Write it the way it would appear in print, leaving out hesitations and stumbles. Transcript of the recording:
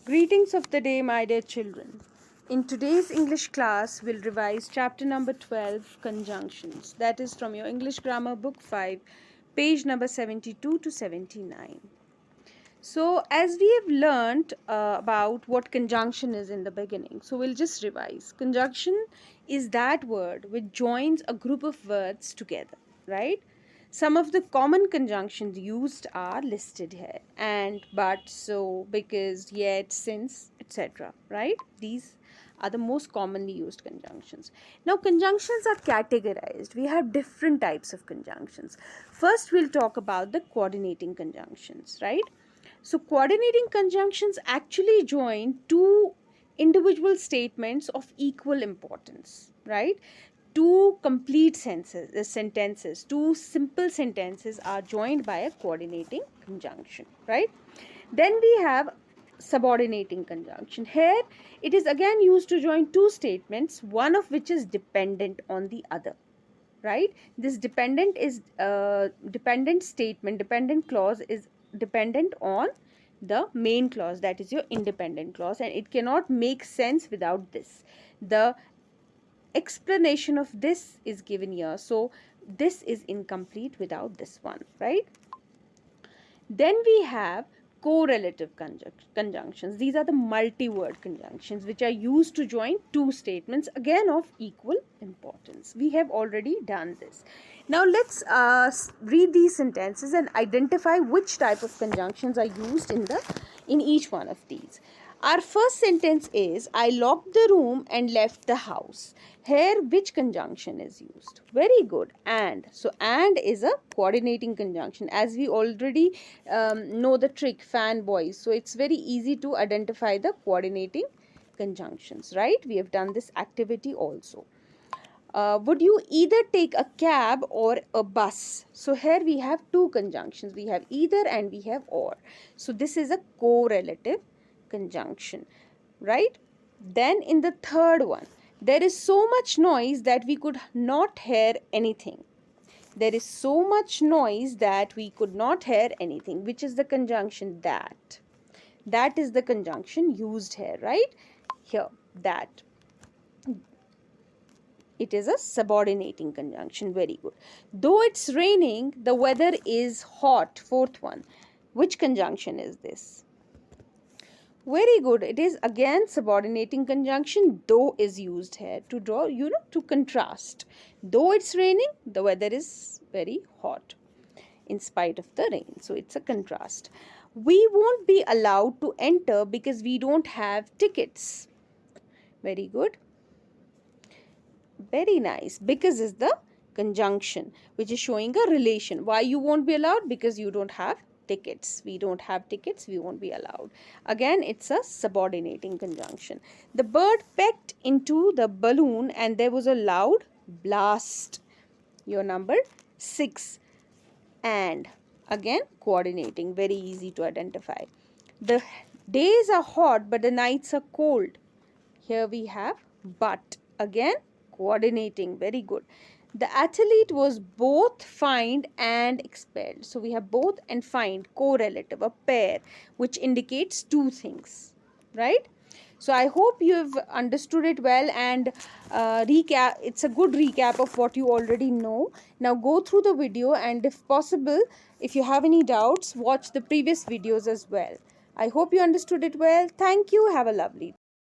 Greetings of the day, my dear children. In today's English class, we'll revise chapter number 12, Conjunctions. That is from your English Grammar Book 5, page number 72 to 79. So, as we have learned about what conjunction is in the beginning, so we'll just revise. Conjunction is that word which joins a group of words together, right? Some of the common conjunctions used are listed here: and, but, so, because, yet, since, etc. Right? These are the most commonly used conjunctions. Now, conjunctions are categorized. We have different types of conjunctions. First, we'll talk about the coordinating conjunctions, right? So, coordinating conjunctions actually join two individual statements of equal importance, right? Two complete sentences, two simple sentences are joined by a coordinating conjunction, right? Then we have subordinating conjunction. Here, it is again used to join two statements, one of which is dependent on the other, right? This dependent statement, dependent clause is dependent on the main clause, that is your independent clause, and it cannot make sense without this. The explanation of this is given here, so this is incomplete without this one, right? Then we have correlative conjunctions. These are the multi-word conjunctions which are used to join two statements, again of equal importance. We have already done this. Now let's read these sentences and identify which type of conjunctions are used in each one of these. Our first sentence is, I locked the room and left the house. Here, which conjunction is used? Very good. And. So, and is a coordinating conjunction. As we already know the trick, fanboys. So, it's very easy to identify the coordinating conjunctions, right? We have done this activity also. Would you either take a cab or a bus? So here we have two conjunctions. We have either and we have or. So this is a correlative conjunction, right? Then in the third one, there is so much noise that we could not hear anything. There is so much noise that we could not hear anything, which is the conjunction that. That is the conjunction used here, right? Here, that. It is a subordinating conjunction. Very good. Though it's raining, the weather is hot. Fourth one. Which conjunction is this? Very good. It is again subordinating conjunction. Though is used here to draw, to contrast. Though it's raining, the weather is very hot in spite of the rain. So it's a contrast. We won't be allowed to enter because we don't have tickets. Very good. Very nice. Because is the conjunction which is showing a relation. Why you won't be allowed? Because you don't have tickets. We don't have tickets, we won't be allowed. Again, it's a subordinating conjunction. The bird pecked into the balloon and there was a loud blast. Your number 6. And again, coordinating. Very easy to identify. The days are hot but the nights are cold. Here we have but. Again, coordinating. Very good. The athlete was both fined and expelled. So we have both and fined, correlative, a pair, which indicates two things, right? So I hope you have understood it well, and recap. It's a good recap of what you already know. Now go through the video, and if possible, if you have any doubts, watch the previous videos as well. I hope you understood it well. Thank you. Have a lovely day.